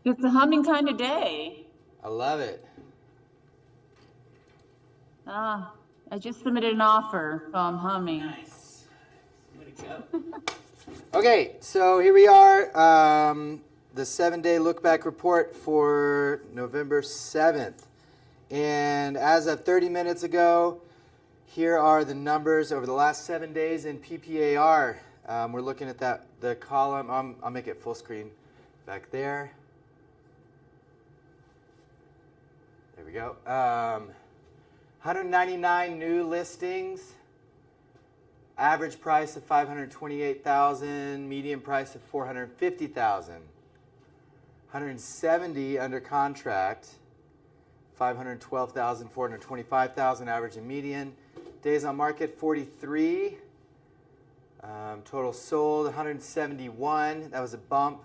It's a humming kind of day. I love it. Ah, I just submitted an offer, so I'm humming. Nice. Way to go. Okay, so here we are, the 7-day look-back report for November 7th. And as of 30 minutes ago, here are the numbers over the last 7 days in PPAR. We're looking at the column. I'll make it full screen back there. There we go. 199 new listings. Average price of 528,000, median price of 450,000. 170 under contract, 512,000, 425,000 average and median. Days on market 43. Total sold 171. That was a bump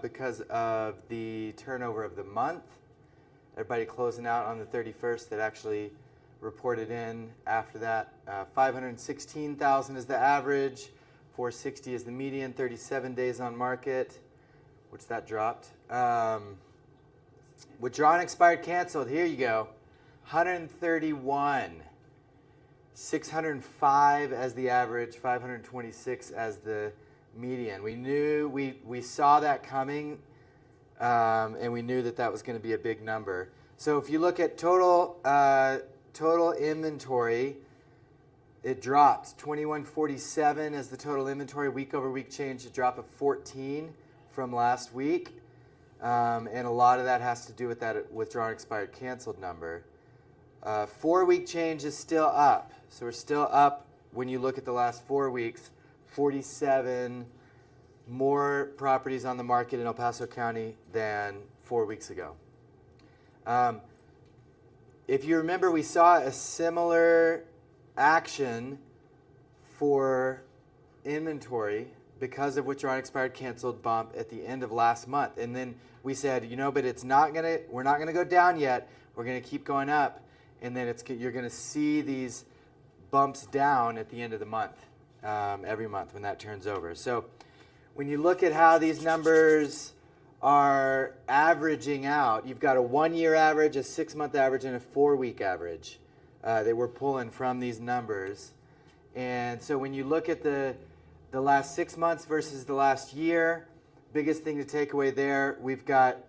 because of the turnover of the month. Everybody closing out on the 31st that actually reported in after that. 516,000 is the average, 460 is the median, 37 days on market, which that dropped. Withdrawn, expired, canceled, here you go. 131. 605 as the average, 526 as the median. We knew, we saw that coming, and we knew that that was going to be a big number. So if you look at total inventory, it dropped 2147 as the total inventory. Week over week change, a drop of 14 from last week, and a lot of that has to do with that withdrawn, expired, canceled number. 4 week change is still up, so we're still up when you look at the last 4 weeks. 47 more properties on the market in El Paso County than 4 weeks ago. If you remember, we saw a similar action for inventory because of withdrawn, expired, canceled bump at the end of last month. And then we said, but we're not gonna go down yet. We're gonna keep going up. And then you're gonna see these bumps down at the end of the month, every month when that turns over. So when you look at how these numbers are averaging out, you've got a 1 year average, a 6 month average, and a 4 week average that we're pulling from these numbers. And so when you look at the last 6 months versus the last year, biggest thing to take away there, we've got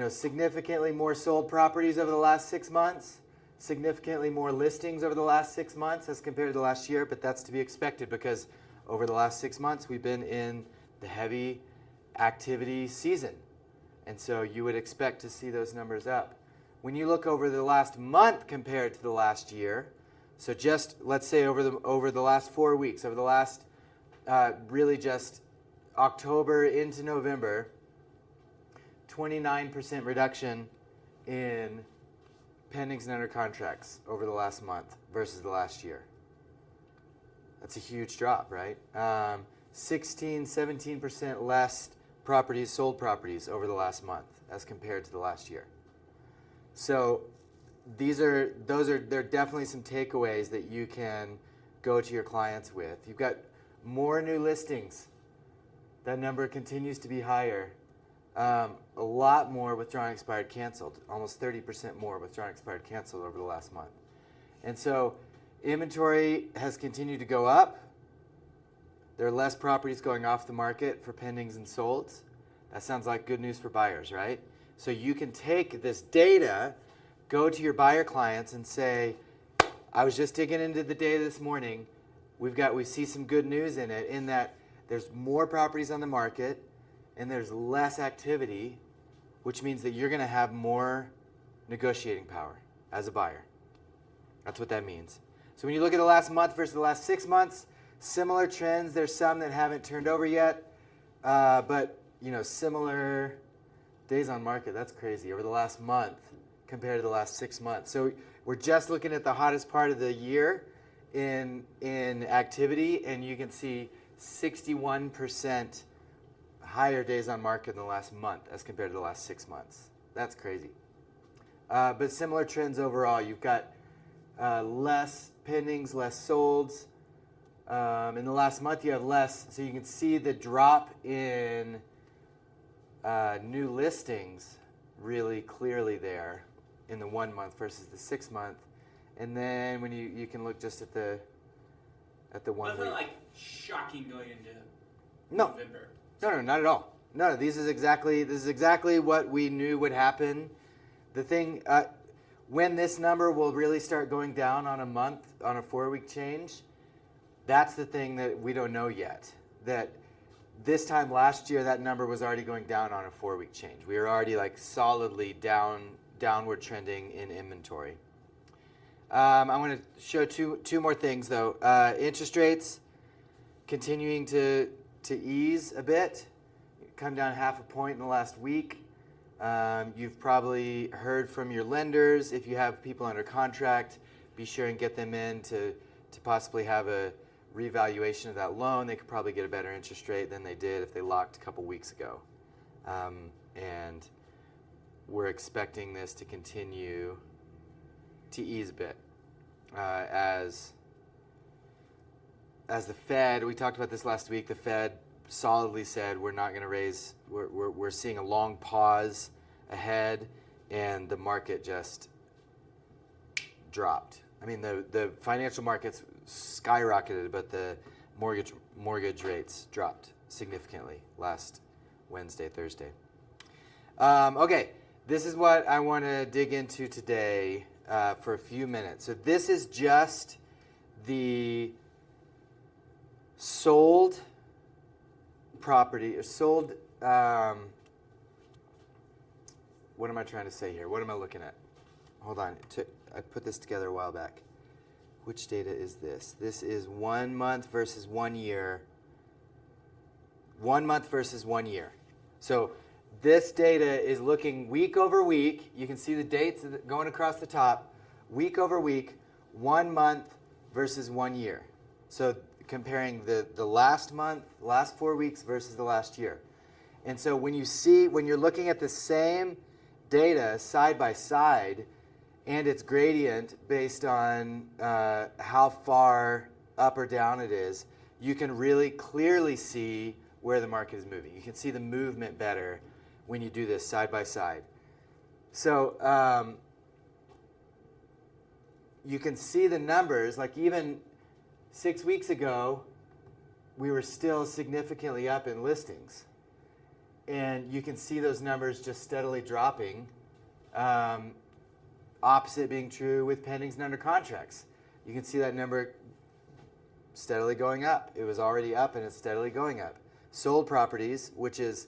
significantly more sold properties over the last 6 months, significantly more listings over the last 6 months as compared to the last year, but that's to be expected because over the last 6 months we've been in the heavy activity season, and so you would expect to see those numbers up. When you look over the last month compared to the last year, so just let's say over the last 4 weeks, over the last really just October into November, 29% reduction in pendings and under contracts over the last month versus the last year. That's a huge drop, right? 17% less properties, sold properties over the last month as compared to the last year. So there are definitely some takeaways that you can go to your clients with. You've got more new listings. That number continues to be higher. A lot more withdrawn, expired, canceled. Almost 30% more withdrawn, expired, canceled over the last month. And so inventory has continued to go up. There are less properties going off the market for pendings and solds. That sounds like good news for buyers, right? So you can take this data, go to your buyer clients and say, I was just digging into the data this morning. We see some good news in it, in that there's more properties on the market and there's less activity, which means that you're going to have more negotiating power as a buyer. That's what that means. So when you look at the last month versus the last 6 months, similar trends. There's some that haven't turned over yet, but similar days on market. That's crazy over the last month compared to the last 6 months. So we're just looking at the hottest part of the year in activity, and you can see 61% higher days on market in the last month as compared to the last 6 months. That's crazy. But similar trends overall. You've got less pendings, less solds. In the last month, you have less. So you can see the drop in new listings really clearly there in the 1 month versus the 6 month. And then when you can look just at the 1 That's week. not like shocking going into No. November. No, not at all. No, this is exactly what we knew would happen. The thing, when this number will really start going down on a month, on a 4-week change, that's the thing that we don't know yet. That this time last year, that number was already going down on a 4-week change. We were already like solidly downward trending in inventory. I want to show two more things though. Interest rates continuing to ease a bit, come down 0.5 point in the last week. You've probably heard from your lenders. If you have people under contract, be sure and get them in to possibly have a revaluation of that loan. They could probably get a better interest rate than they did if they locked a couple weeks ago. And we're expecting this to continue to ease a bit as the Fed, we talked about this last week, the Fed solidly said we're not going to raise, we're seeing a long pause ahead, and the market just dropped. I mean, the financial markets skyrocketed, but the mortgage rates dropped significantly last Wednesday, Thursday. Okay, this is what I want to dig into today for a few minutes. So this is just the sold property, or sold, what am I trying to say here? What am I looking at? Hold on, I put this together a while back. Which data is this? This is 1 month versus 1 year. 1 month versus 1 year. So this data is looking week over week. You can see the dates going across the top. Week over week, 1 month versus 1 year. So comparing the last month, last 4 weeks versus the last year. And so when you're looking at the same data side by side, and its gradient based on how far up or down it is, you can really clearly see where the market is moving. You can see the movement better when you do this side by side. So you can see the numbers, like even 6 weeks ago, we were still significantly up in listings. And you can see those numbers just steadily dropping. Opposite being true with pendings and under contracts. You can see that number steadily going up. It was already up and it's steadily going up. Sold properties, which is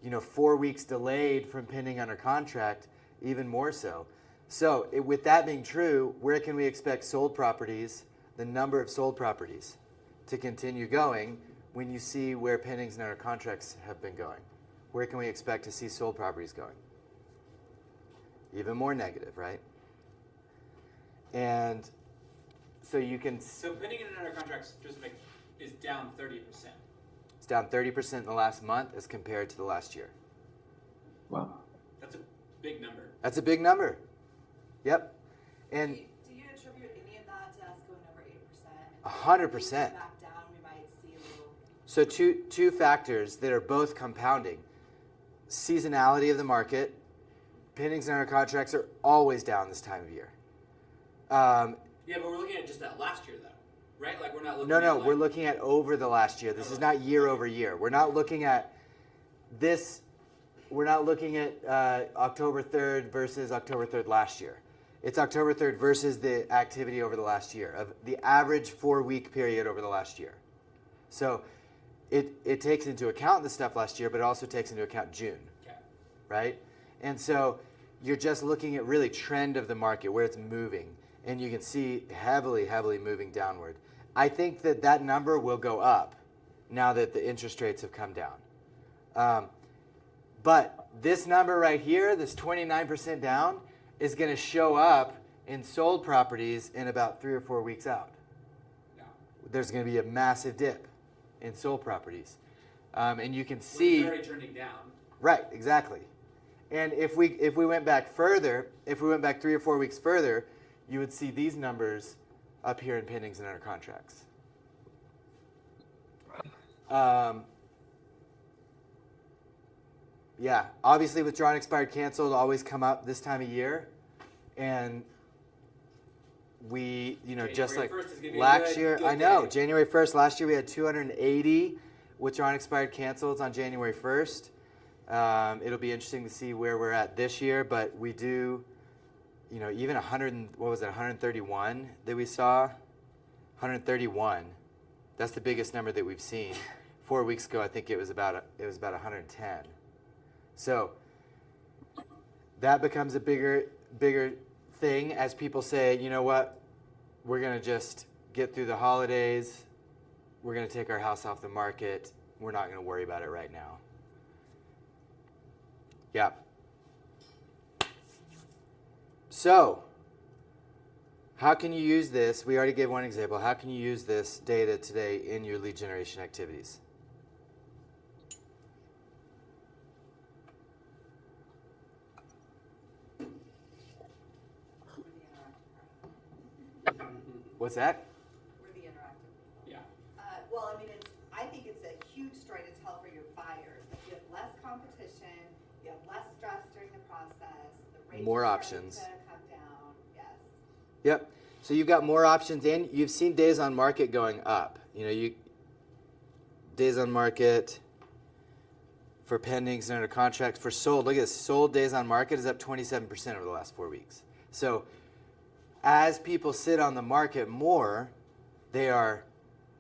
4 weeks delayed from pending under contract, even more so. So with that being true, where can we expect sold properties, the number of sold properties, to continue going when you see where pendings and under contracts have been going? Where can we expect to see sold properties going? Even more negative, right? And so you can... So pending and under contracts is down 30%. It's down 30% in the last month as compared to the last year. Wow. That's a big number. That's a big number. Yep. And Do you attribute any of that to us going over 8%? 100%. Back down, we might see a little... So two factors that are both compounding. Seasonality of the market. Pendings and under contracts are always down this time of year. Yeah, but we're looking at just that last year, though, right? Like we're not looking. No, we're looking at over the last year. This is not year over year. We're not looking at this. We're not looking at October 3rd versus October 3rd last year. It's October 3rd versus the activity over the last year, of the average 4-week period over the last year. So it takes into account the stuff last year, but it also takes into account June, Okay. right? And so you're just looking at really trend of the market, where it's moving. And you can see heavily moving downward. I think that number will go up now that the interest rates have come down. But this number right here, this 29% down, is going to show up in sold properties in about 3 or 4 weeks out. Yeah. There's going to be a massive dip in sold properties. And you can Well, see... it's already trending down. Right, exactly. And if we went back further, if we went back 3 or 4 weeks further, you would see these numbers up here in pendings and under contracts. Yeah, obviously withdrawn, expired, canceled always come up this time of year, and we, just January like 1st is gonna be a last good- year, good I know, day. January 1st, last year we had 280 withdrawn, expired, canceled on January 1st. It'll be interesting to see where we're at this year, but we do, even 131 that we saw? 131. That's the biggest number that we've seen. 4 weeks ago, I think it was about 110. So that becomes a bigger thing as people say, you know what, we're going to just get through the holidays. We're going to take our house off the market. We're not going to worry about it right now. Yeah. So, how can you use this? We already gave one example. How can you use this data today in your lead generation activities? What's that? We're the interactive. Yeah. Well, I think it's a huge story to tell for your buyers. Like you have less competition, you have less stress during the process, the rates More are starting options. to come down. Yes. Yep. So you've got more options, and you've seen days on market going up. Days on market for pendings and under contract for sold. Look at this. Sold days on market is up 27% over the last 4 weeks. So as people sit on the market more, they are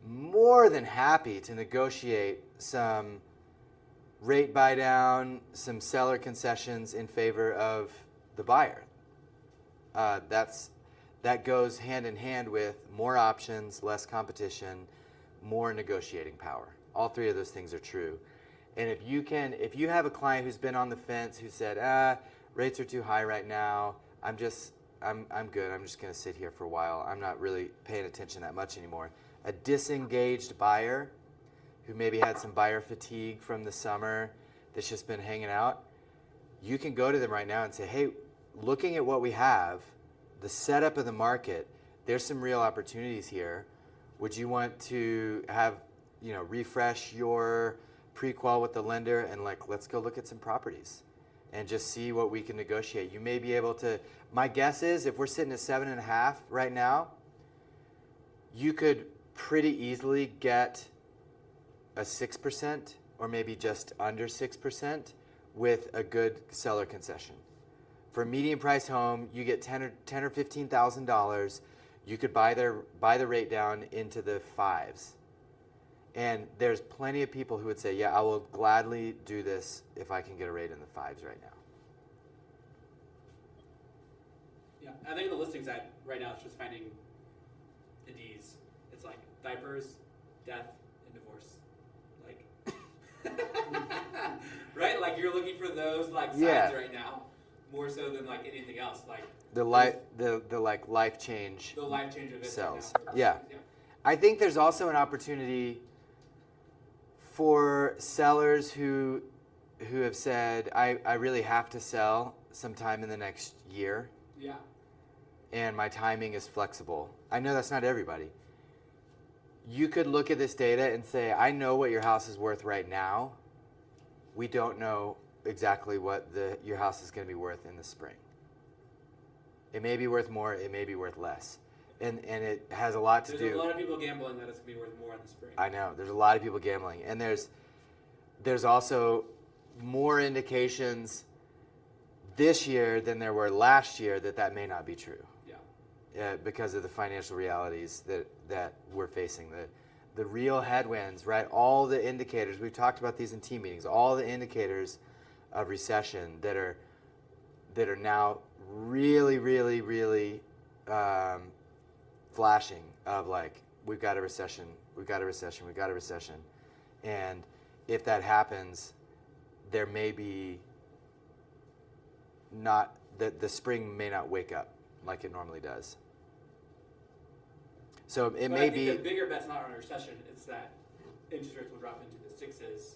more than happy to negotiate some rate buy down, some seller concessions in favor of the buyer. That goes hand in hand with more options, less competition, more negotiating power. All three of those things are true. And if you have a client who's been on the fence, who said, rates are too high right now, I'm good. I'm just going to sit here for a while. I'm not really paying attention that much anymore. A disengaged buyer who maybe had some buyer fatigue from the summer that's just been hanging out, you can go to them right now and say, hey, looking at what we have, the setup of the market, there's some real opportunities here. Would you want to have, refresh your pre-qual with the lender and let's go look at some properties and just see what we can negotiate. You may be able to, my guess is if we're sitting at 7.5 right now, you could pretty easily get a 6% or maybe just under 6% with a good seller concession. For a median price home, you get $10,000 or $15,000. You could buy the rate down into the 5s. And there's plenty of people who would say, yeah, I will gladly do this if I can get a rate in the 5s right now. Yeah, I think on the listing side right now it's just finding the D's. It's like diapers, death, and divorce. Right? Like you're looking for those signs right now, more so than anything else. The life change. The life change of it sells. Right now. Yeah. I think there's also an opportunity for sellers who have said, I really have to sell sometime in the next year. Yeah. And my timing is flexible. I know that's not everybody. You could look at this data and say, I know what your house is worth right now. We don't know exactly what your house is going to be worth in the spring. It may be worth more, it may be worth less. And it has a lot to do. There's a lot of people gambling that it's going to be worth more in the spring. I know. There's a lot of people gambling. And there's also more indications this year than there were last year that may not be true. Yeah. Because of the financial realities that we're facing. The real headwinds, right? All the indicators, we've talked about these in team meetings, all the indicators of recession that are now really, really, really flashing of we've got a recession, we've got a recession, we've got a recession. And if that happens, there may be not, the spring may not wake up like it normally does. So it may be. The bigger bet's not on a recession, it's that interest rates will drop into the 6s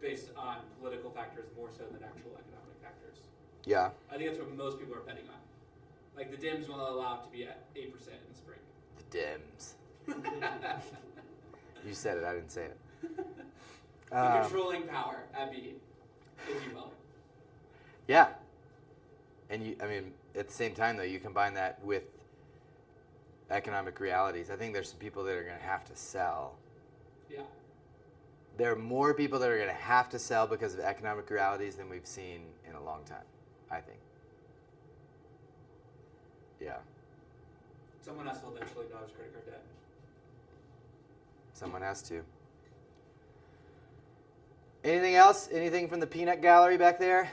based on political factors more so than actual economic factors. Yeah. I think that's what most people are betting on. The Dems will allow it to be at 8% in the spring. The Dems. You said it, I didn't say it. The controlling power at B. if you will. Yeah. And I mean, at the same time, though, you combine that with economic realities. I think there's some people that are going to have to sell. Yeah. There are more people that are going to have to sell because of economic realities than we've seen in a long time, I think. Yeah. Someone has to eventually dodge credit card debt. Someone has to. Anything else? Anything from the peanut gallery back there?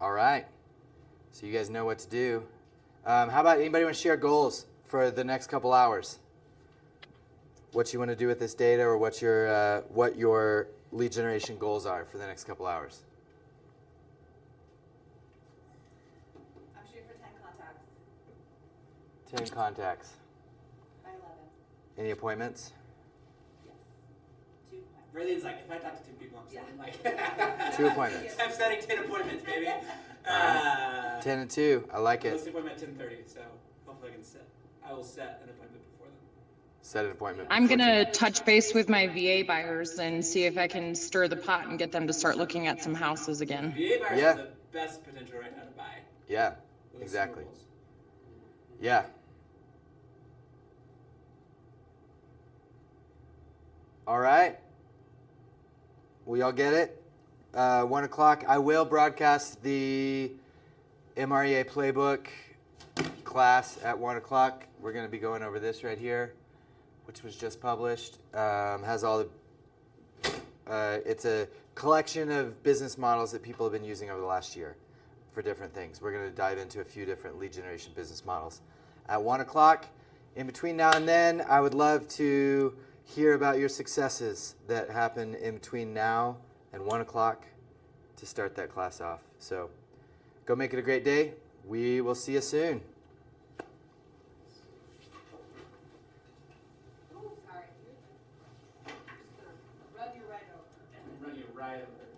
All right. So you guys know what to do. How about anybody want to share goals for the next couple hours? What you want to do with this data, or what your lead generation goals are for the next couple hours? I'm shooting for 10 contacts 10 contacts. by 11. Any appointments? Yes. 2 appointments. Braylon's like, if I talk to 2 people, I'm Yeah. setting like 2 appointments. I'm setting 10 appointments, baby. Alright. 10 and 2. I like Let's it. appointment at 10:30, so hopefully I will set an appointment before them. Set an appointment. I'm before gonna 10. touch base with my VA buyers and see if I can stir the pot and get them to start looking at some houses again. VA buyers Yeah. have the best potential right now to buy. Yeah, with exactly. snowballs. Yeah. All right. We all get it? 1 o'clock. I will broadcast the MREA playbook class at 1 o'clock. We're going to be going over this right here, which was just published. Has all the. It's a collection of business models that people have been using over the last year for different things. We're going to dive into a few different lead generation business models at 1 o'clock. In between now and then, I would love to hear about your successes that happen in between now and 1 o'clock to start that class off. So go make it a great day. We will see you soon. Ooh, sorry. Just gonna run you right over. Run you right over.